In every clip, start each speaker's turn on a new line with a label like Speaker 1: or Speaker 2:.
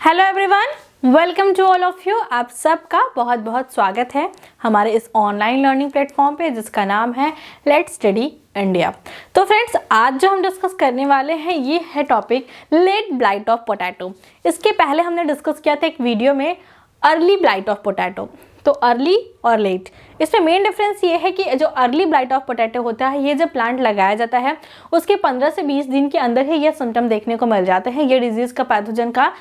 Speaker 1: Hello everyone, welcome to all of you. आप सबका बहुत बहुत स्वागत है हमारे इस ऑनलाइन लर्निंग प्लेटफॉर्म पे जिसका नाम है लेट्स स्टडी इंडिया। तो फ्रेंड्स, आज जो हम डिस्कस करने वाले हैं ये है topic late blight of potato. इसके पहले हमने डिस्कस किया था एक वीडियो में अर्ली ब्लाइट ऑफ पोटैटो। तो अर्ली और लेट, इसमें मेन डिफरेंस ये है कि जो अर्ली ब्लाइट ऑफ पोटैटो होता है ये जब प्लांट लगाया जाता है उसके 15 से 20 दिन के अंदर ही ये सिम्टम देखने को मिल जाते हैं। ये डिजीज़ का पैथोजन का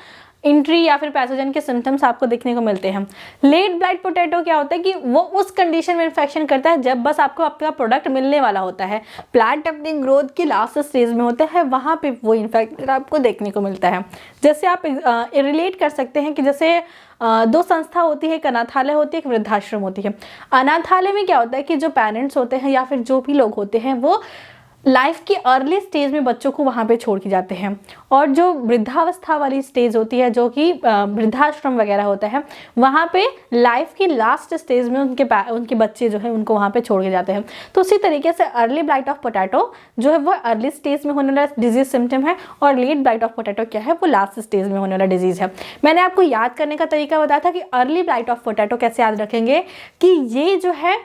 Speaker 1: इंट्री या फिर पैथोजन के सिम्टम्स आपको देखने को मिलते हैं। लेट ब्लाइट पोटैटो क्या होता है कि वो उस कंडीशन में इन्फेक्शन करता है जब बस आपको आपका प्रोडक्ट मिलने वाला होता है, प्लांट अपनी ग्रोथ की लास्ट स्टेज में होता है, वहाँ पे वो इन्फेक्शन आपको देखने को मिलता है। जैसे आप रिलेट कर सकते हैं कि जैसे दो संस्था होती है, एक अनाथालय होती है, एक वृद्धाश्रम होती है। अनाथालय में क्या होता है कि जो पेरेंट्स होते हैं या फिर जो भी लोग होते हैं वो लाइफ की अर्ली स्टेज में बच्चों को वहाँ पे छोड़ के जाते हैं, और जो वृद्धावस्था वाली स्टेज होती है जो कि वृद्धाश्रम वगैरह होता है वहाँ पे लाइफ की लास्ट स्टेज में उनके बच्चे जो है उनको वहाँ पे छोड़ के जाते हैं। तो उसी तरीके से अर्ली ब्लाइट ऑफ पोटैटो जो है वो अर्ली स्टेज में होने वाला डिजीज सिम्टम है, और लेट ब्लाइट ऑफ पोटैटो क्या है वो लास्ट स्टेज में होने वाला डिजीज है। मैंने आपको याद करने का तरीका बताया था कि अर्ली ब्लाइट ऑफ पोटैटो कैसे याद रखेंगे कि ये जो है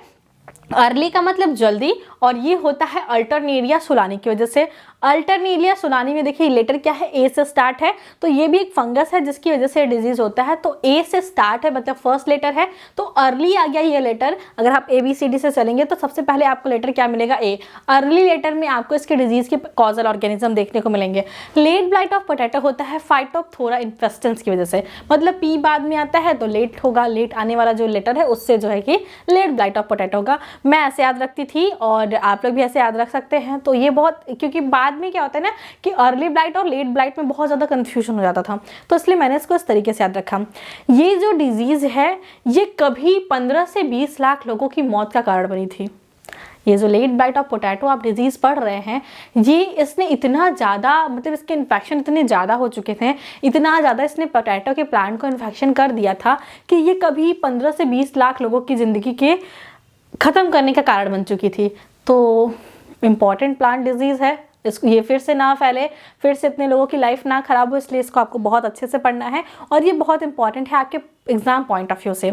Speaker 1: अर्ली का मतलब जल्दी, और ये होता है अल्टरनेरिया सोलानी की वजह से। अल्टरनेरिया सोलानी में देखिए लेटर क्या है, ए से स्टार्ट है, तो ये भी एक फंगस है जिसकी वजह से डिजीज होता है। तो ए से स्टार्ट है मतलब फर्स्ट लेटर है, तो अर्ली आ गया ये लेटर। अगर आप ABCD से चलेंगे तो सबसे पहले आपको लेटर क्या मिलेगा, ए। अर्ली लेटर में आपको इसके डिजीज के कॉजल ऑर्गेनिज्म देखने को मिलेंगे। लेट ब्लाइट ऑफ पोटैटो होता है फाइटोप्थोरा इन्फेस्टेंस की वजह से, मतलब पी बाद में आता है तो लेट होगा, लेट आने वाला जो लेटर है उससे जो है कि लेट ब्लाइट ऑफ पोटैटो होगा। मैं ऐसे याद रखती थी और आप लोग भी ऐसे याद रख सकते हैं। तो ये बहुत, क्योंकि बाद में क्या होता है ना कि अर्ली ब्लाइट और लेट ब्लाइट में बहुत ज़्यादा कंफ्यूजन हो जाता था, तो इसलिए मैंने इसको इस तरीके से याद रखा। ये जो डिजीज़ है ये कभी 15 से 20 लाख लोगों की मौत का कारण बनी थी। ये जो लेट ब्लाइट ऑफ पोटैटो आप डिजीज़ पढ़ रहे हैं ये इसने इतना ज़्यादा, मतलब इसके इन्फेक्शन इतने ज़्यादा हो चुके थे, इतना ज़्यादा इसने पोटैटो के प्लांट को इन्फेक्शन कर दिया था कि ये कभी 15 से 20 लाख लोगों की ज़िंदगी के ख़त्म करने का कारण बन चुकी थी। तो इम्पॉर्टेंट प्लांट डिजीज़ है, इसको ये फिर से ना फैले, फिर से इतने लोगों की लाइफ ना ख़राब हो, इसलिए इसको आपको बहुत अच्छे से पढ़ना है और ये बहुत इंपॉर्टेंट है आपके एग्जाम पॉइंट ऑफ व्यू से।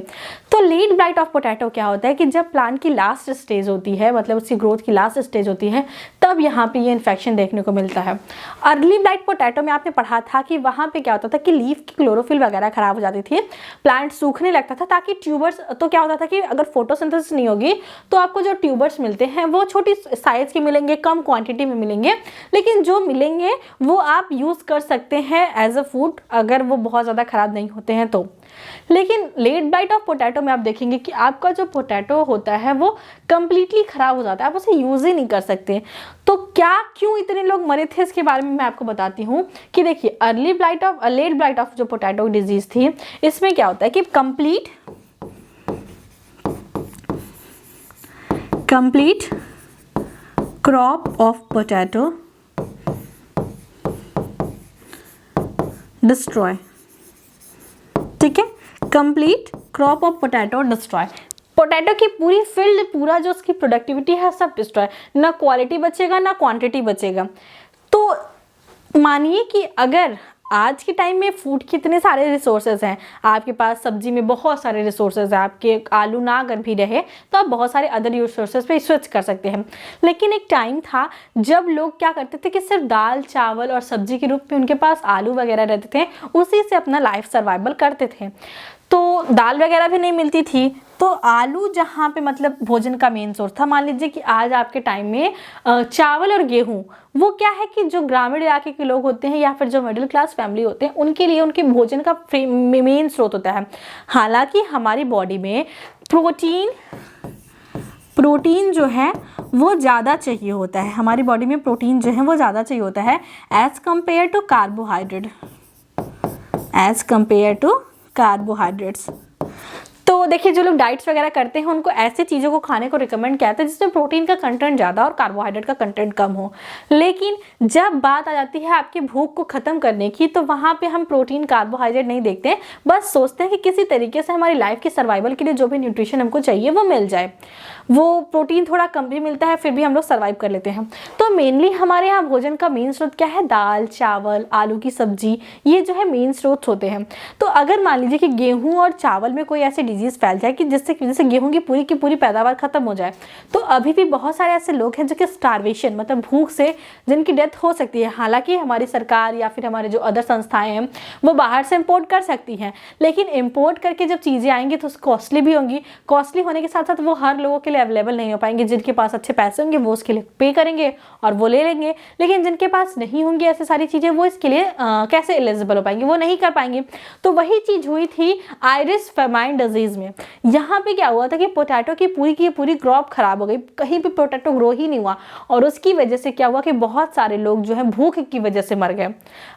Speaker 1: तो लेट ब्लाइट ऑफ पोटैटो क्या होता है कि जब प्लांट की लास्ट स्टेज होती है, मतलब उसकी ग्रोथ की लास्ट स्टेज होती है, तब यहाँ पे ये इन्फेक्शन देखने को मिलता है। अर्ली ब्लाइट पोटैटो में आपने पढ़ा था कि वहाँ पे क्या होता था कि लीफ की क्लोरोफिल वगैरह खराब हो जाती थी, प्लांट सूखने लगता था, ताकि ट्यूबर्स, तो क्या होता था कि अगर फोटोसिंथेसिस नहीं होगी तो आपको जो ट्यूबर्स मिलते हैं वो छोटी साइज के मिलेंगे, कम क्वान्टिटी में मिलेंगे, लेकिन जो मिलेंगे वो आप यूज़ कर सकते हैं एज अ फूड अगर वो बहुत ज़्यादा ख़राब नहीं होते हैं तो। लेकिन लेट ब्लाइट ऑफ पोटैटो में आप देखेंगे कि आपका जो पोटैटो होता है वो कंप्लीटली ख़राब हो जाता है, आप उसे यूज़ ही नहीं कर सकते। तो क्या, क्यों इतने लोग मरे थे इसके बारे में मैं आपको बताती हूँ कि देखिए early blight of late blight of जो पोटैटो डिजीज़ थी इसमें क्या होता है कि complete crop of potato destroy, ठीक है, complete crop of potato destroy, potato की पूरी फील्ड, पूरा जो उसकी प्रोडक्टिविटी है सब डिस्ट्रॉय, ना क्वालिटी बचेगा ना क्वांटिटी बचेगा। तो मानिए कि अगर आज के टाइम में फूड के इतने सारे रिसोर्सेज हैं, आपके पास सब्जी में बहुत सारे रिसोर्सेज हैं, आपके आलू ना अगर भी रहे तो आप बहुत सारे अदर रिसोर्सेज पे स्विच कर सकते हैं। लेकिन एक टाइम था जब लोग क्या करते थे कि सिर्फ दाल चावल और सब्जी के रूप में उनके पास आलू वगैरह रहते थे, उसी से अपना लाइफ सर्वाइवल करते थे। तो दाल वगैरह भी नहीं मिलती थी, तो आलू जहाँ पे मतलब भोजन का मेन सोर्स था। मान लीजिए कि आज आपके टाइम में चावल और गेहूँ वो क्या है कि जो ग्रामीण इलाके के लोग होते हैं या फिर जो मिडिल क्लास फैमिली होते हैं उनके लिए उनके भोजन का मेन स्रोत होता है। हालांकि हमारी बॉडी में प्रोटीन जो है वो ज़्यादा चाहिए होता है, हमारी बॉडी में प्रोटीन जो है वो ज़्यादा चाहिए होता है एज़ कम्पेयर टू कार्बोहाइड्रेट्स। तो तो देखिए जो लोग डाइट्स वगैरह करते हैं उनको ऐसे चीज़ों को खाने को रिकमेंड किया जाता है जिसमें प्रोटीन का कंटेंट ज़्यादा और कार्बोहाइड्रेट का कंटेंट कम हो। लेकिन जब बात आ जाती है आपकी भूख को ख़त्म करने की, तो वहाँ पे हम प्रोटीन कार्बोहाइड्रेट नहीं देखते हैं, बस सोचते हैं कि किसी तरीके से हमारी लाइफ की सर्वाइवल के लिए जो भी न्यूट्रिशन हमको चाहिए वो मिल जाए। वो प्रोटीन थोड़ा कम भी मिलता है फिर भी हम लोग सर्वाइव कर लेते हैं। तो मेनली हमारे यहाँ भोजन का मेन स्रोत क्या है? दाल, चावल, आलू की सब्जी, ये जो है मेन स्रोत होते हैं। तो अगर मान लीजिए कि गेहूं और चावल में कोई ऐसी डिजीज फैल जाए कि जिससे गेहूं की पूरी पैदावार खत्म हो जाए, तो अभी भी बहुत सारे ऐसे लोग हैं जो कि स्टारवेशन मतलब भूख से जिनकी डेथ हो सकती है। हालांकि हमारी सरकार या फिर हमारे जो अदर संस्थाएं हैं वो बाहर से इम्पोर्ट कर सकती हैं, लेकिन इम्पोर्ट करके जब चीज़ें आएंगी तो कॉस्टली भी होंगी। कॉस्टली होने के साथ साथ वो हर लोगों के लिए अवेलेबल नहीं हो पाएंगे। जिनके पास अच्छे पैसे होंगे वो उसके लिए पे करेंगे और वो ले लेंगे, लेकिन जिनके पास नहीं होंगी ऐसी सारी चीज़ें वो इसके लिए कैसे एलिजिबल हो पाएंगे? वो नहीं कर पाएंगे। तो वही चीज़ हुई थी आयरिश फेमाइन डिजीज़ में। यहाँ पे क्या हुआ था कि पोटैटो की पूरी क्रॉप खराब हो गई, कहीं भी पोटैटो ग्रो ही नहीं हुआ, और उसकी वजह से क्या हुआ कि बहुत सारे लोग जो है भूख की वजह से मर गए।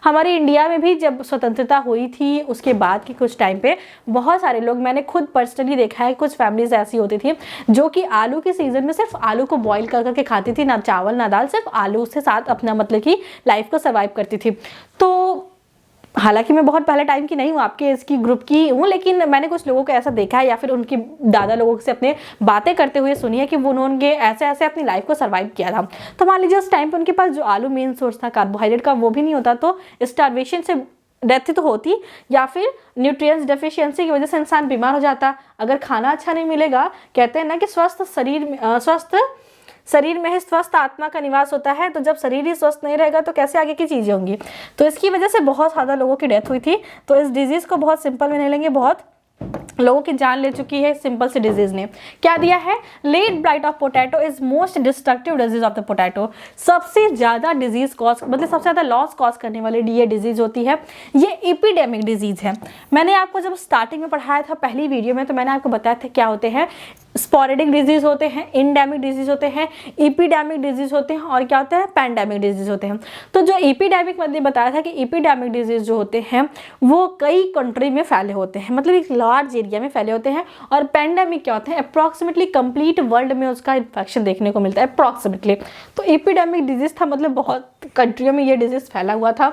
Speaker 1: हमारे इंडिया में भी जब स्वतंत्रता हुई थी उसके बाद के कुछ टाइम पे बहुत सारे लोग, मैंने खुद पर्सनली देखा है, कुछ फैमिलीज ऐसी होती थी जो कि आलू के सीजन में सिर्फ आलू को बॉईल कर करके खाती थी, ना चावल ना दाल, सिर्फ आलू के साथ अपना मतलब कि लाइफ को सर्वाइव करती थी। तो हालांकि मैं बहुत पहले टाइम की नहीं हूँ, आपके इसकी ग्रुप की हूँ, लेकिन मैंने कुछ लोगों को ऐसा देखा है या फिर उनकी दादा लोगों से अपने बातें करते हुए सुनी है कि वो उन्होंने ऐसे ऐसे अपनी लाइफ को सर्वाइव किया था। तो मान लीजिए उस टाइम पे उनके पास जो आलू मेन सोर्स था कार्बोहाइड्रेट का वो भी नहीं होता, तो स्टारवेशन से डेथ तो होती या फिर न्यूट्रिएंट्स डेफिशिएंसी की वजह से इंसान बीमार हो जाता। अगर खाना अच्छा नहीं मिलेगा, कहते हैं ना कि स्वस्थ शरीर में ही स्वस्थ आत्मा का निवास होता है, तो जब शरीर ही स्वस्थ नहीं रहेगा तो कैसे आगे की चीज़ें होंगी। तो इसकी वजह से बहुत ज़्यादा लोगों की डेथ हुई थी। तो इस डिजीज़ को बहुत सिंपल में नहीं लेंगे, बहुत लोगों की जान ले चुकी है सिंपल से डिजीज ने। क्या दिया है? Late blight of potato is most destructive disease of the potato. सबसे ज्यादा डिजीज कॉज मतलब सबसे ज्यादा लॉस कॉज करने वाली ये डिजीज होती है, ये एपिडेमिक डिजीज है। मैंने आपको जब स्टार्टिंग में पढ़ाया था पहली वीडियो में, तो मैंने आपको बताया था क्या होते हैं। स्पोरेडिक डिजीज होते हैं, इंडेमिक डिजीज होते हैं, एपिडेमिक डिजीज होते हैं, और क्या होते हैं? पैंडेमिक डिजीज होते हैं। तो जो एपिडेमिक मैंने बताया था कि एपिडेमिक डिजीज जो होते हैं वो कई कंट्री में फैले होते हैं, मतलब एक लार्ज एरिया में फैले होते हैं। और पैंडेमिक क्या होते हैं? अप्रॉक्सीमेटली कंप्लीट वर्ल्ड में उसका इन्फेक्शन देखने को मिलता है अप्रॉक्सीमेटली। तो एपिडेमिक डिजीज था, मतलब बहुत कंट्रियों में ये डिजीज फैला हुआ था।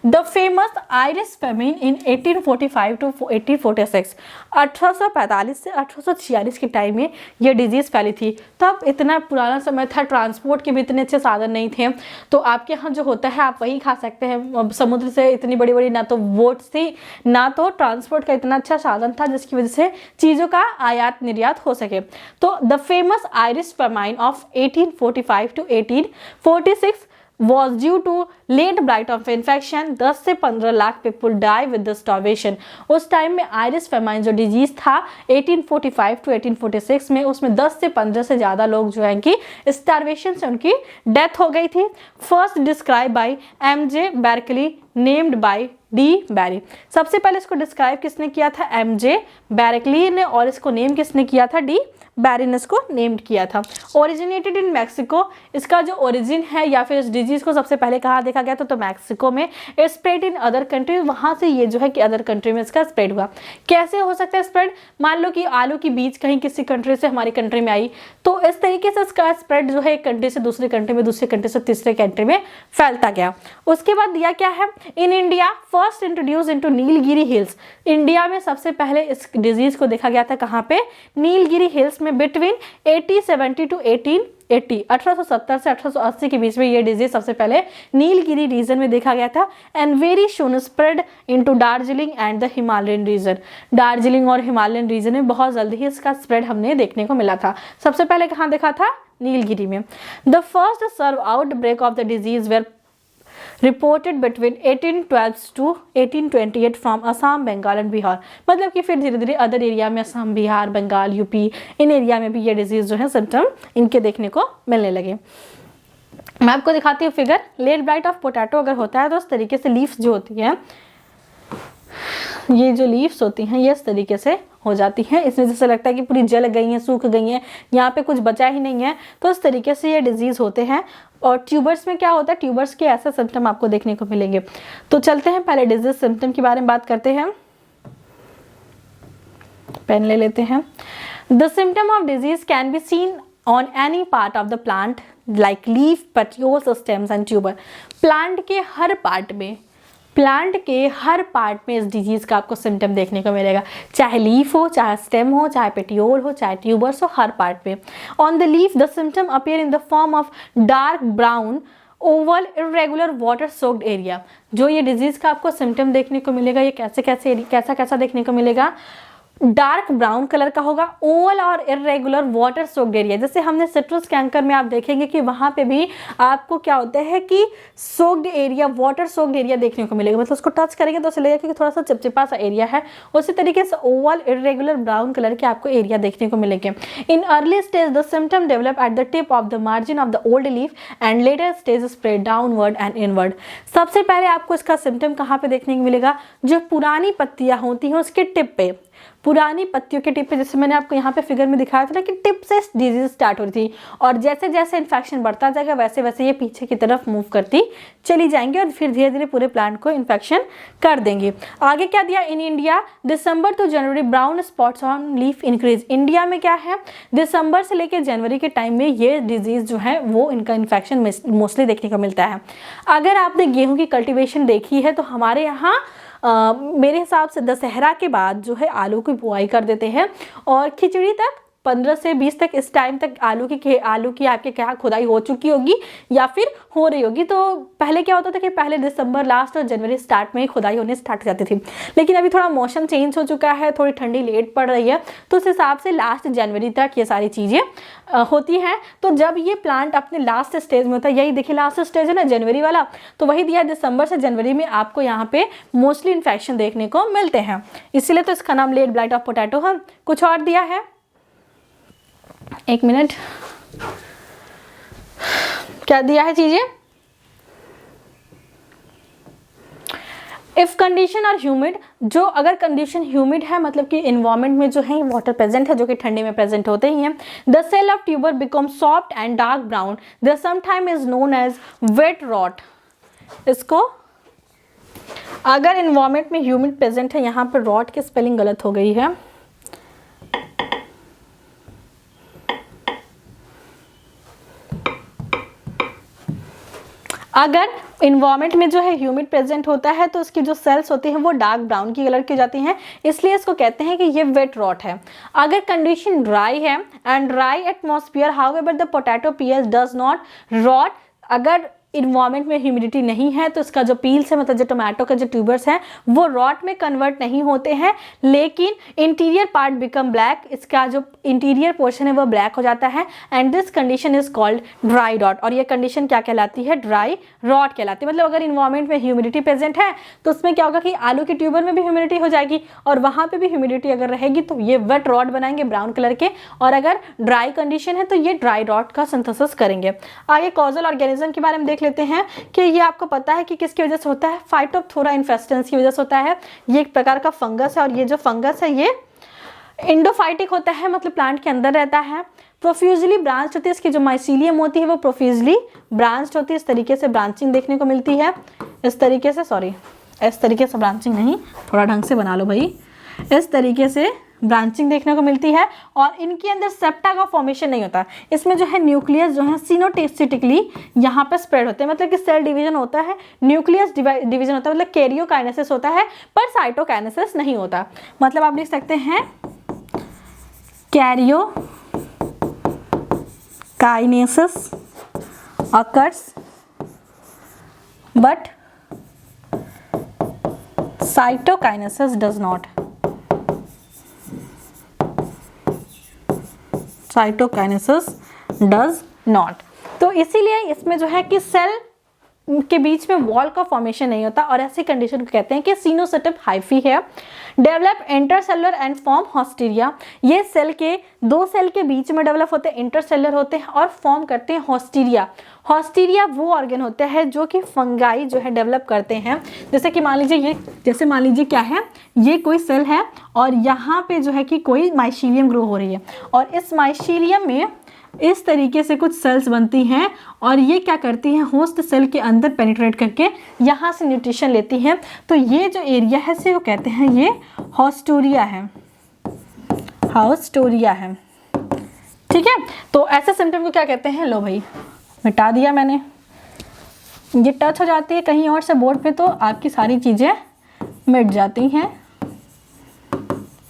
Speaker 1: The famous Irish famine in 1845 to 1846, 1845 से 1846 के टाइम में ये डिजीज फैली थी। तब इतना पुराना समय था, ट्रांसपोर्ट के भी इतने अच्छे साधन नहीं थे, तो आपके यहाँ जो होता है आप वही खा सकते हैं। समुद्र से इतनी बड़ी बड़ी ना तो बोट्स थी ना तो ट्रांसपोर्ट का इतना अच्छा साधन था जिसकी वजह से चीज़ों का आयात निर्यात हो सके। तो the famous Irish famine of 1845 to 1846 was due to late blight of infection। 10 से 15 lakh people die with the starvation। उस टाइम में आयरिश फेमाइन जो डिजीज था 1845 टू 1846 में, उसमें 10 से 15 से ज़्यादा लोग जो हैं कि स्टारवेशन से उनकी डेथ हो गई थी। First describe by MJ Berkeley, named by D Barry. सबसे पहले इसको डिस्क्राइब किसने किया था? MJ बैरकली ने, और इसको नेम किसने किया था? D बैरी ने इसको नेम्ड किया था। ओरिजिनेटेड इन मैक्सिको, इसका जो ओरिजिन है या फिर इस डिजीज को सबसे पहले कहाँ देखा गया था? तो मैक्सिको में। स्प्रेड इन अदर कंट्री, वहाँ से ये जो है कि अदर कंट्री में इसका स्प्रेड हुआ। कैसे हो सकता है स्प्रेड? मान लो कि आलू की बीज कहीं किसी कंट्री से हमारी कंट्री में आई, तो इस तरीके से इसका स्प्रेड जो है एक कंट्री से दूसरे कंट्री में, दूसरे कंट्री से तीसरे कंट्री में फैलता गया। उसके बाद दिया क्या है? In India first introduce into Nilgiri hills. India में सबसे पहले इस डिजीज को देखा गया था कहाँ पे? नीलगिरी हिल्स में, बिटवीन 1870 टू 1880, 1870 से 1880 के बीच में ये डिजीज सबसे पहले नीलगिरी रीजन में देखा गया था। And very soon spread into Darjeeling and the Himalayan region. Darjeeling और हिमालयन रीजन में बहुत जल्दी ही इसका स्प्रेड हमने देखने को मिला था। सबसे पहले कहाँ देखा था? नीलगिरी में। The first severe outbreak of the disease were reported between 1812 to 1828 from Assam, Bengal and Bihar. मतलब कि फिर धीरे धीरे अदर एरिया में असम, बिहार, बंगाल, यूपी, इन एरिया में भी ये डिजीज जो है सिम्टम इनके देखने को मिलने लगे। मैं आपको दिखाती हूँ figure. Late blight of potato अगर होता है तो इस तरीके से लीव्स जो होती हैं, ये जो लीव्स होती हैं ये इस तरीके से हो जाती हैं। इसमें जैसे लगता है कि पूरी जल गई हैं, सूख गई हैं, यहाँ पे कुछ बचा ही नहीं है। तो इस तरीके से ये डिजीज होते हैं। और ट्यूबर्स में क्या होता है? ट्यूबर्स के ऐसे सिम्टम आपको देखने को मिलेंगे। तो चलते हैं पहले डिजीज सिम्टम के बारे में बात करते हैं। पेन ले लेते हैं। The symptom of disease can be seen on any part of the plant like leaf, petioles, stems and tuber. Plant के हर पार्ट में इस डिजीज़ का आपको सिम्टम देखने को मिलेगा, चाहे लीफ हो, चाहे स्टेम हो, चाहे पेटियोल हो, चाहे ट्यूबर्स हो, हर पार्ट में। On the leaf the symptom appear in the form of dark brown Oval irregular water soaked area. जो ये डिजीज़ का आपको सिम्टम देखने को मिलेगा, ये कैसा देखने को मिलेगा, डार्क ब्राउन कलर का होगा, ओवल और इरेगुलर वाटर सोक्ड एरिया। जैसे हमने सिट्रस कैंकर में आप देखेंगे कि वहाँ पे भी आपको क्या होता है कि soaked area, water soaked area देखने को मिलेगा, मतलब उसको टच करेंगे तो ऐसा लगेगा कि थोड़ा सा चिपचिपा सा एरिया है। उसी तरीके से ओवल इरेगुलर ब्राउन कलर के आपको एरिया देखने को मिलेंगे। In early stage the symptom develop at the tip of the margin of the old leaf and later stage spread downward and inward. सबसे पहले आपको इसका सिम्टम कहाँ पे देखने को मिलेगा, जो पुरानी पत्तियां होती हैं उसके टिप पे, पुरानी पत्तियों के टिप पे, जैसे मैंने आपको यहाँ पे फिगर में दिखाया था ना कि टिप से डिजीज स्टार्ट हो रही थी, और जैसे जैसे इन्फेक्शन बढ़ता जाएगा वैसे वैसे ये पीछे की तरफ मूव करती चली जाएंगी और फिर धीरे धीरे पूरे प्लांट को इन्फेक्शन कर देंगे। आगे क्या दिया, in India December to January brown spots on leaf increase. India में क्या है, दिसंबर से लेकर जनवरी के टाइम में ये डिजीज जो है वो इनका इन्फेक्शन मोस्टली देखने को मिलता है। अगर आपने गेहूँ की कल्टिवेशन देखी है तो हमारे यहाँ मेरे हिसाब से दशहरा के बाद जो है आलू की बुआई कर देते हैं, और खिचड़ी तक 15 से 20 तक इस टाइम तक आलू की आपके क्या खुदाई हो चुकी होगी या फिर हो रही होगी। तो पहले क्या होता था कि पहले दिसंबर लास्ट और जनवरी स्टार्ट में ही खुदाई होने स्टार्ट हो जाती थी, लेकिन अभी थोड़ा मौसम चेंज हो चुका है, थोड़ी ठंडी लेट पड़ रही है, तो उस हिसाब से लास्ट जनवरी तक ये सारी चीज़ें होती हैं। तो जब ये प्लांट अपने लास्ट स्टेज में होता है, यही देखिए लास्ट स्टेज है ना जनवरी वाला, तो वही दिया दिसंबर से जनवरी में आपको यहाँ पे मोस्टली इन्फेक्शन देखने को मिलते हैं, इसीलिए तो इसका नाम लेट ब्लाइट ऑफ पोटैटो है। कुछ और दिया है, एक मिनट, क्या दिया है चीजें, इफ कंडीशन आर ह्यूमिड, जो अगर कंडीशन ह्यूमिड है मतलब कि इन्वायरमेंट में जो है वाटर प्रेजेंट है, जो कि ठंडी में प्रेजेंट होते ही हैं, the cell of tuber become soft and dark brown, the sometime is known as wet rot. इसको अगर इन्वायरमेंट में ह्यूमिड प्रेजेंट है, यहाँ पर रॉट की स्पेलिंग गलत हो गई है, अगर इन्वायरमेंट में जो है ह्यूमिड प्रेजेंट होता है तो उसकी जो सेल्स होती हैं वो डार्क ब्राउन की कलर की जाती हैं, इसलिए इसको कहते हैं कि ये वेट रॉट है। अगर कंडीशन ड्राई है and dry atmosphere however the potato peels does not rot, अगर इन्वायरमेंट में ह्यूमिडिटी नहीं है तो इसका जो पील्स है मतलब जो टोमेटो के जो ट्यूबर्स हैं वो रॉट में कन्वर्ट नहीं होते हैं, लेकिन इंटीरियर पार्ट बिकम ब्लैक, इसका जो इंटीरियर पोर्शन है वो ब्लैक हो जाता है, and this condition is called dry rot. और ये कंडीशन क्या कहलाती है, ड्राई रॉट कहलाती है। मतलब अगर इन्वायरमेंट में ह्यूमिडिटी प्रेजेंट है तो उसमें क्या होगा कि आलू के ट्यूबर में भी ह्यूमिडिटी हो जाएगी, और वहाँ पर भी ह्यूमिडिटी अगर रहेगी तो ये वेट रॉट बनाएंगे ब्राउन कलर के, और अगर ड्राई कंडीशन है तो ये ड्राई रॉट का सिंथेसिस करेंगे। आगे कॉजल ऑर्गेनिज्म के बारे में देख लेते हैं कि ये आपको पता है कि किसकी वजह से होता है, फाइटोप्थोरा इन्फेस्टेंस की वजह से होता है। ये एक प्रकार का फंगस है, और ये जो फंगस है ये एंडोफाइटिक होता है, मतलब प्लांट के अंदर रहता है। प्रोफ्यूजली ब्रांच होती है, इसकी जो माइसीलियम होती है वो प्रोफ्यूजली ब्रांच होती है, इस तरीके से ब्रांचिंग देखने को मिलती है, इस तरीके से, सॉरी इस तरीके से ब्रांचिंग नहीं, थोड़ा ढंग से बना लो भाई, इस तरीके से ब्रांचिंग देखने को मिलती है। और इनके अंदर सेप्टा का फॉर्मेशन नहीं होता, इसमें जो है न्यूक्लियस जो है सिनोटिस्टिकली यहाँ पे स्प्रेड होते हैं, मतलब कि सेल डिवीजन होता है, न्यूक्लियस डिवीजन होता है, मतलब कैरियोकाइनेसिस होता है पर साइटोकाइनेसिस नहीं होता। मतलब आप लिख सकते हैं karyokinesis occurs but cytokinesis does not. Cytokinesis does not. तो इसीलिए इसमें जो है कि सेल के बीच में वॉल का फॉर्मेशन नहीं होता, और ऐसी कंडीशन को कहते हैं कि सिनोसिटिक हाइफी है। डेवलप इंटरसेलुलर एंड फॉर्म हॉस्टीरिया, ये सेल के दो सेल के बीच में डेवलप होते हैं, इंटरसेलुलर होते हैं और फॉर्म करते हैं हॉस्टीरिया। हॉस्टीरिया वो ऑर्गन होता है जो कि फंगाई जो है डेवलप करते हैं। जैसे कि मान लीजिए ये, जैसे मान लीजिए क्या है, ये कोई सेल है और यहाँ पे जो है कि कोई माइसीलियम ग्रो हो रही है, और इस माइसीलियम में इस तरीके से कुछ सेल्स बनती हैं, और ये क्या करती हैं, होस्ट सेल के अंदर पेनिट्रेट करके यहाँ से न्यूट्रिशन लेती हैं। तो ये जो एरिया है इसे वो कहते हैं ये हॉस्टोरिया है, हाउस्टोरिया है। ठीक है, तो ऐसे सिम्टम को क्या कहते हैं, लो भाई मिटा दिया मैंने, ये टच हो जाती है कहीं और से बोर्ड पे तो आपकी सारी चीज़ें मिट जाती हैं।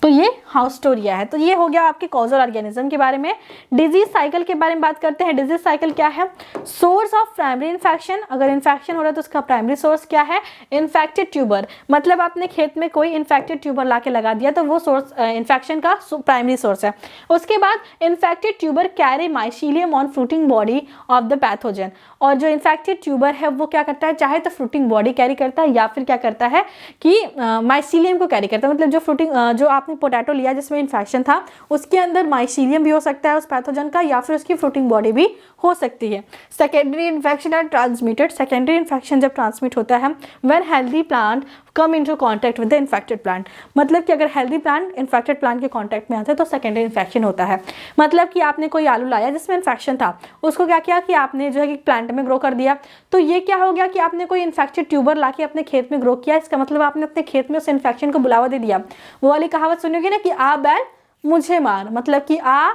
Speaker 1: तो ये हाउस्टोरिया है। तो ये हो गया आपके कॉजल ऑर्गेनिज्म के बारे में। डिजीज साइकिल के बारे में बात करते हैं। डिजीज साइकिल क्या है, सोर्स ऑफ प्राइमरी इन्फेक्शन, अगर इन्फेक्शन हो रहा है तो उसका प्राइमरी सोर्स क्या है, इन्फेक्टेड ट्यूबर, मतलब आपने खेत में कोई इन्फेक्टेड ट्यूबर ला के लगा दिया तो वो सोर्स इन्फेक्शन का प्राइमरी सोर्स है। उसके बाद infected tuber carry mycelium on fruiting body of the pathogen, और जो इन्फेक्टेड ट्यूबर है वो क्या करता है, चाहे तो फ्रूटिंग बॉडी कैरी करता है या फिर क्या करता है कि माइसीलियम को कैरी करता है, मतलब जो फ्रूटिंग जो आपने पोटैटो लिया जिसमें इन्फेक्शन था उसके अंदर माइसीलियम भी हो सकता है उस पैथोजन का, या फिर उसकी फ्रूटिंग बॉडी भी हो सकती है। Secondary infection are transmitted, secondary infection जब ट्रांसमिट होता है when healthy plant come into contact with the infected plant, मतलब कि अगर हेल्दी प्लांट इन्फेक्टेड प्लांट के कांटेक्ट में आता है तो सेकेंडरी इन्फेक्शन होता है। मतलब कि आपने कोई आलू लाया जिसमें इन्फेक्शन था, उसको क्या किया कि आपने जो है कि प्लांट में ग्रो कर दिया, तो ये क्या हो गया कि आपने कोई इन्फेक्टेड ट्यूबर लाके अपने खेत में ग्रो किया, इसका मतलब आपने अपने खेत में उस इन्फेक्शन को बुलावा दे दिया। वो वाली कहावत सुनोगे ना कि आ बैल मुझे मार, मतलब कि आ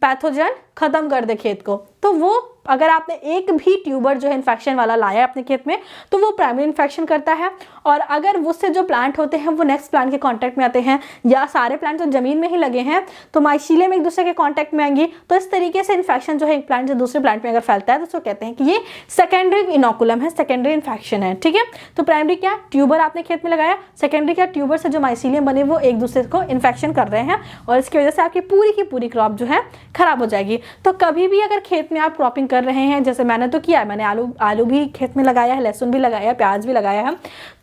Speaker 1: पैथोजन खत्म कर दे खेत को, तो वो अगर आपने एक भी ट्यूबर जो है इन्फेक्शन वाला लाया है अपने खेत में तो वो प्राइमरी इन्फेक्शन करता है, और अगर उससे जो प्लांट होते हैं वो नेक्स्ट प्लांट के कांटेक्ट में आते हैं या सारे प्लांट जो जमीन में ही लगे हैं तो माइसीलियम एक दूसरे के कांटेक्ट में आएंगी, तो इस तरीके से इन्फेक्शन जो है एक प्लांट से दूसरे प्लांट में अगर फैलता है तो उसको कहते हैं कि ये सेकेंडरी इनोकुलम है, सेकेंडरी इन्फेक्शन है। ठीक है, तो प्राइमरी क्या, ट्यूबर आपने खेत में लगाया, सेकेंडरी क्या, ट्यूबर से जो माइसीलियम बने वो एक दूसरे को इन्फेक्शन कर रहे हैं और इसकी वजह से आपकी पूरी की पूरी क्रॉप जो है खराब हो जाएगी। तो कभी भी अगर खेत में आप क्रॉपिंग कर रहे हैं, जैसे मैंने तो किया है, मैंने आलू भी खेत में लगाया है, लहसुन भी लगाया है, प्याज भी लगाया है,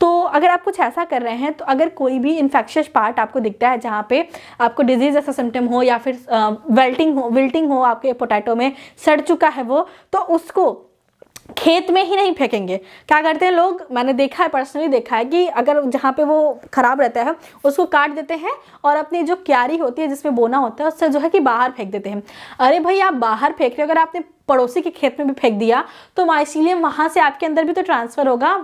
Speaker 1: तो अगर आप कुछ ऐसा कर रहे हैं तो अगर कोई भी इन्फेक्शियस पार्ट आपको दिखता है जहाँ पे आपको डिजीज जैसा सिम्टम हो या फिर विल्टिंग हो आपके पोटैटो में, सड़ चुका है वो, तो उसको खेत में ही नहीं फेंकेंगे। क्या करते हैं लोग, मैंने देखा है, पर्सनली देखा है कि अगर जहाँ पे वो खराब रहता है उसको काट देते हैं और अपनी जो क्यारी होती है जिसमें बोना होता है उससे जो है कि बाहर फेंक देते हैं। अरे भाई आप बाहर फेंक रहे हो, अगर आपने पड़ोसी के खेत में भी फेंक दिया तो माइसीलियम वहां से आपके अंदर भी तो ट्रांसफर होगा,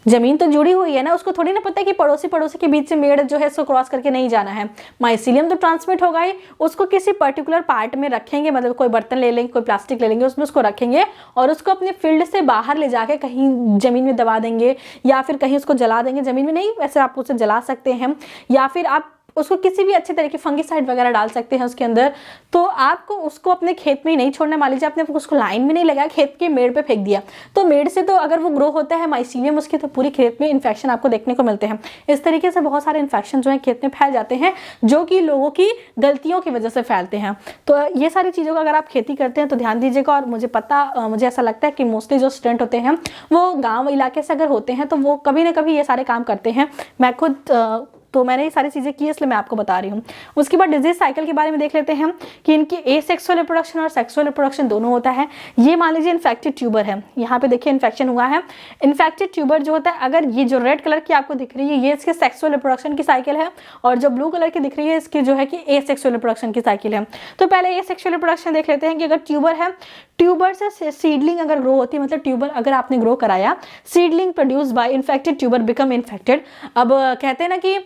Speaker 1: जमीन तो जुड़ी हुई है ना, उसको थोड़ी ना पता है कि पड़ोसी के बीच से मेड़ जो है इसको क्रॉस करके नहीं जाना है। माइसीलियम तो ट्रांसमिट होगा ही, उसको किसी पर्टिकुलर पार्ट में रखेंगे, मतलब कोई बर्तन ले लेंगे, कोई प्लास्टिक ले लेंगे, उसमें उसको रखेंगे और उसको अपने फील्ड से बाहर ले जाके कहीं जमीन में दबा देंगे या फिर कहीं उसको जला देंगे, जमीन में नहीं, वैसे आप उसे जला सकते हैं या फिर आप उसको किसी भी अच्छे तरीके फंगिसाइड वगैरह डाल सकते हैं उसके अंदर। तो आपको उसको अपने खेत में ही नहीं छोड़ना, मान लीजिए आपने उसको लाइन में नहीं लगाया, खेत के मेड़ पे फेंक दिया, तो मेड़ से तो अगर वो ग्रो होता है माइसीलियम उसके, तो पूरी खेत में इन्फेक्शन आपको देखने को मिलते हैं। इस तरीके से बहुत सारे इन्फेक्शन जो है खेत में फैल जाते हैं जो कि लोगों की गलतियों की वजह से फैलते हैं। तो ये सारी चीज़ों का अगर आप खेती करते हैं तो ध्यान दीजिएगा। और मुझे ऐसा लगता है कि मोस्टली जो स्टूडेंट होते हैं वो गाँव इलाके से अगर होते हैं तो वो कभी ना कभी ये सारे काम करते हैं। मैं खुद तो मैंने ये सारी चीज़ें की इसलिए मैं आपको बता रही हूँ। उसके बाद डिजीज साइकिल के बारे में देख लेते हैं कि इनकी एसेक्सुअल रिप्रोडक्शन और सेक्सुअल रिप्रोडक्शन दोनों होता है। ये मान लीजिए इन्फेक्टेड ट्यूबर है, यहाँ पे देखिए इन्फेक्शन हुआ है। इन्फेक्टेड ट्यूबर जो होता है, अगर ये जो रेड कलर की आपको दिख रही है ये इसके सेक्सुअल रिप्रोडक्शन की साइकिल है, और जो ब्लू कलर की दिख रही है इसकी जो है कि एसेक्सुअल रिप्रोडक्शन की साइकिल है। तो पहले एसेक्सुअल रिप्रोडक्शन देख लेते हैं कि अगर ट्यूबर है, ट्यूबर से सीडलिंग अगर ग्रो होती है, मतलब ट्यूबर अगर आपने ग्रो कराया, seedling produce by infected tuber become infected. अब कहते हैं ना कि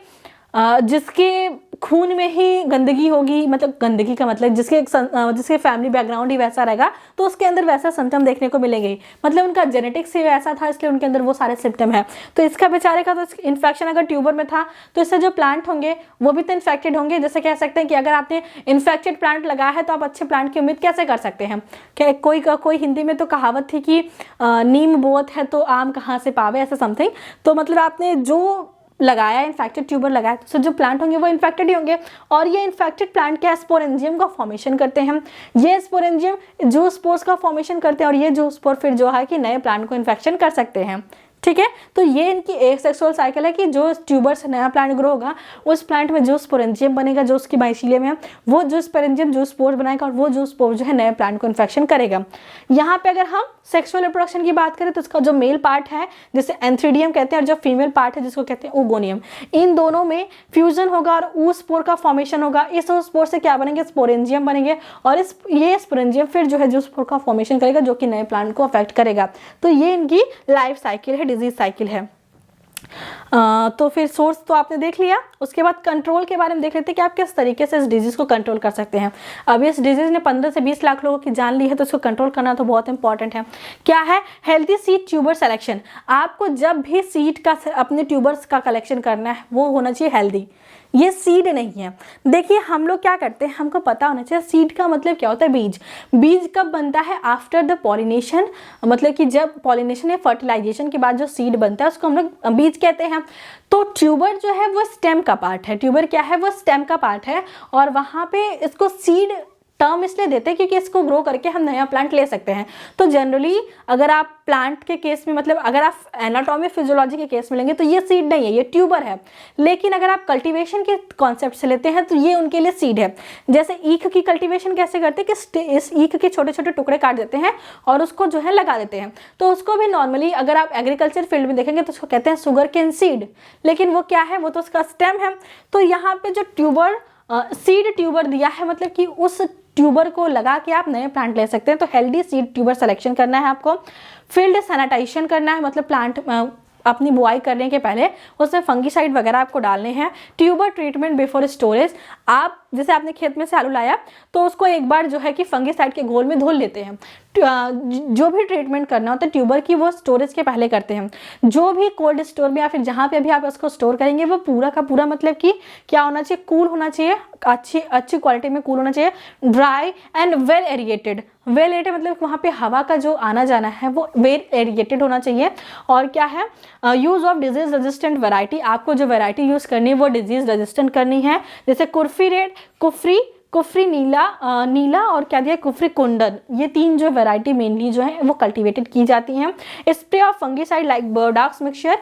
Speaker 1: जिसके खून में ही गंदगी होगी, मतलब गंदगी का मतलब जिसके फैमिली बैकग्राउंड ही वैसा रहेगा तो उसके अंदर वैसा सिम्टम देखने को मिलेंगे, मतलब उनका जेनेटिक्स ही वैसा था इसलिए उनके अंदर वो सारे सिम्टम है। तो इसका बेचारे का तो इन्फेक्शन अगर ट्यूबर में था तो इससे जो प्लांट होंगे वो भी तो इन्फेक्टेड होंगे। जैसे कह सकते हैं कि अगर आपने इन्फेक्टेड प्लांट लगाया है तो आप अच्छे प्लांट की उम्मीद कैसे कर सकते हैं। क्या कोई हिंदी में तो कहावत थी कि नीम बोत है तो आम कहाँ से पावे, ऐसा समथिंग। तो मतलब आपने जो लगाया, इन्फेक्टेड ट्यूबर लगाया, तो जो प्लांट होंगे वो इन्फेक्टेड ही होंगे। और ये इन्फेक्टेड प्लांट क्या, स्पोरेंजियम का फॉर्मेशन करते हैं। ये स्पोरेंजियम जो स्पोर्स का फॉर्मेशन करते हैं और ये जो स्पोर फिर जो है कि नए प्लांट को इन्फेक्शन कर सकते हैं। ठीक है, तो ये इनकी एसेक्सुअल साइकिल है कि जो ट्यूबर से नया प्लांट ग्रो होगा उस प्लांट में जो स्पोरेंजियम बनेगा, जो उसकी माइसीलियम है, वो जो स्पोरेंजियम जो स्पोर बनाएगा और वो जो स्पोर जो है नए प्लांट को इन्फेक्शन करेगा। यहाँ पे अगर हम सेक्सुअल रिप्रोडक्शन की बात करें तो उसका जो मेल पार्ट है जिसे एंथ्रीडियम कहते हैं और जो फीमेल पार्ट है जिसको कहते हैं ओगोनियम, इन दोनों में फ्यूजन होगा और ऊ स्पोर का फॉर्मेशन होगा। इस स्पोर से क्या बनेंगे, स्पोरेंजियम बनेंगे और ये स्पोरेंजियम फिर जो है जो स्पोर का फॉर्मेशन करेगा जो कि नए प्लांट को अफेक्ट करेगा। तो ये इनकी लाइफ साइकिल है, डिजीज साइकिल है। तो फिर सोर्स तो आपने देख लिया। उसके बाद कंट्रोल के बारे में देख लेते हैं कि आप किस तरीके से इस डिजीज़ को कंट्रोल कर सकते हैं। अब इस डिजीज़ ने 15 से 20 लाख लोगों की जान ली है, तो इसको कंट्रोल करना तो बहुत इंपॉर्टेंट है। क्या है? Healthy seed tuber selection. आपको जब भी सीड का अपने ट्यूबर्स का कलेक्शन करना है वो होना चाहिए हेल्दी, ये सीड नहीं है। देखिए हम लोग क्या करते हैं, हमको पता होना चाहिए सीड का मतलब क्या होता है। बीज, बीज कब बनता है? आफ्टर द पॉलिनेशन, मतलब कि जब पॉलिनेशन या फर्टिलाइजेशन के बाद जो सीड बनता है उसको हम लोग बीज कहते हैं। तो ट्यूबर जो है वो स्टेम का पार्ट है। ट्यूबर क्या है? वो स्टेम का पार्ट है, और वहाँ पे इसको सीड टर्म इसलिए देते हैं क्योंकि इसको ग्रो करके हम नया प्लांट ले सकते हैं। तो जनरली अगर आप प्लांट के केस में, मतलब अगर आप एनाटॉमी फिजियोलॉजी के केस में लेंगे तो ये सीड नहीं है, ये ट्यूबर है। लेकिन अगर आप कल्टीवेशन के कॉन्सेप्ट से लेते हैं तो ये उनके लिए सीड है। जैसे ईख की कल्टीवेशन कैसे करते हैं कि इस ईख के छोटे छोटे टुकड़े काट देते हैं और उसको जो है लगा देते हैं। तो उसको भी नॉर्मली अगर आप एग्रीकल्चर फील्ड में देखेंगे तो उसको कहते हैं शुगर केन सीड, लेकिन वो क्या है? वो तो उसका स्टेम है। तो यहाँ पे जो ट्यूबर सीड ट्यूबर दिया है, मतलब कि उस ट्यूबर को लगा के आप नए प्लांट ले सकते हैं। तो हेल्दी सीड ट्यूबर सिलेक्शन करना है आपको। फील्ड सैनिटाइजेशन करना है, मतलब प्लांट अपनी बुआई करने के पहले उसमें फंगीसाइड वगैरह आपको डालने हैं। Tuber treatment before storage. आप जैसे आपने खेत में से आलू लाया तो उसको एक बार जो है कि फंगीसाइड के घोल में धुल लेते हैं। जो भी ट्रीटमेंट करना होता है ट्यूबर की वो स्टोरेज के पहले करते हैं। जो भी कोल्ड स्टोर में या फिर जहाँ पे अभी आप उसको स्टोर करेंगे वो पूरा का पूरा मतलब कि क्या होना चाहिए? कूल होना चाहिए, अच्छी क्वालिटी में कूल होना चाहिए। Dry and well aerated. Well aerated मतलब वहाँ पे हवा का जो आना जाना है वो वेल एरिएटेड होना चाहिए। और क्या है? Use of disease resistant variety. आपको जो वैरायटी यूज़ करनी है वो डिजीज रेजिस्टेंट करनी है। जैसे कुर्फी रेड, कुफरी नीला और क्या दिया? कुफरी कुंडन। ये 3 जो वैरायटी मेनली जो है वो कल्टीवेटेड की जाती हैं। Spray of fungicide like Bordeaux mixture,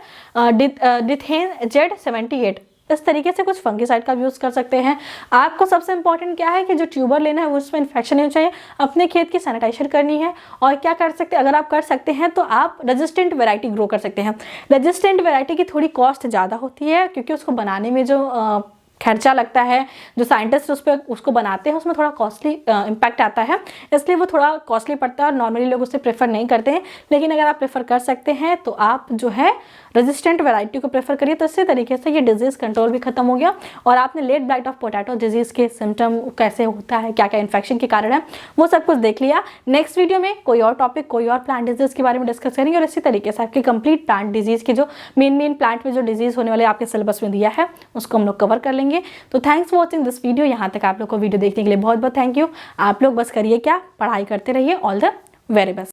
Speaker 1: Dithane Z78। इस तरीके से कुछ फंगीसाइड का यूज़ कर सकते हैं। आपको सबसे इंपॉर्टेंट क्या है कि जो ट्यूबर लेना है उसमें इन्फेक्शन नहीं चाहिए। अपने खेत की सैनिटाइजेशन करनी है। और क्या कर सकते हैं? अगर आप कर सकते हैं तो आप रेजिस्टेंट वैरायटी ग्रो कर सकते हैं। रेजिस्टेंट वैरायटी की थोड़ी कॉस्ट ज़्यादा होती है क्योंकि उसको बनाने में जो खर्चा लगता है, जो साइंटिस्ट उसको बनाते हैं उसमें थोड़ा कॉस्टली इम्पैक्ट आता है, इसलिए वो थोड़ा कॉस्टली पड़ता है और नॉर्मली लोग उसे प्रेफर नहीं करते हैं। लेकिन अगर आप प्रेफर कर सकते हैं तो आप जो है रेजिस्टेंट वैरायटी को प्रेफर करिए। तो इसी तरीके से ये डिजीज़ कंट्रोल भी खत्म हो गया। और आपने late blight of potato disease के सिम्टम कैसे होता है, क्या क्या इन्फेक्शन के कारण है, वो सब कुछ देख लिया। नेक्स्ट वीडियो में कोई और टॉपिक, कोई और प्लांट डिजीज़ के बारे में डिस्कस करेंगे। और इसी तरीके से आपकी कंप्लीट प्लांट डिजीज़ की जो मेन प्लांट में जो डिजीज़ होने वाले आपके सिलेबस में दिया है उसको हम लोग कवर कर लेंगे। तो thanks for watching this video. यहाँ तक आप लोग को वीडियो देखने के लिए बहुत बहुत थैंक यू। आप लोग बस करिए क्या? पढ़ाई करते रहिए। All the very best.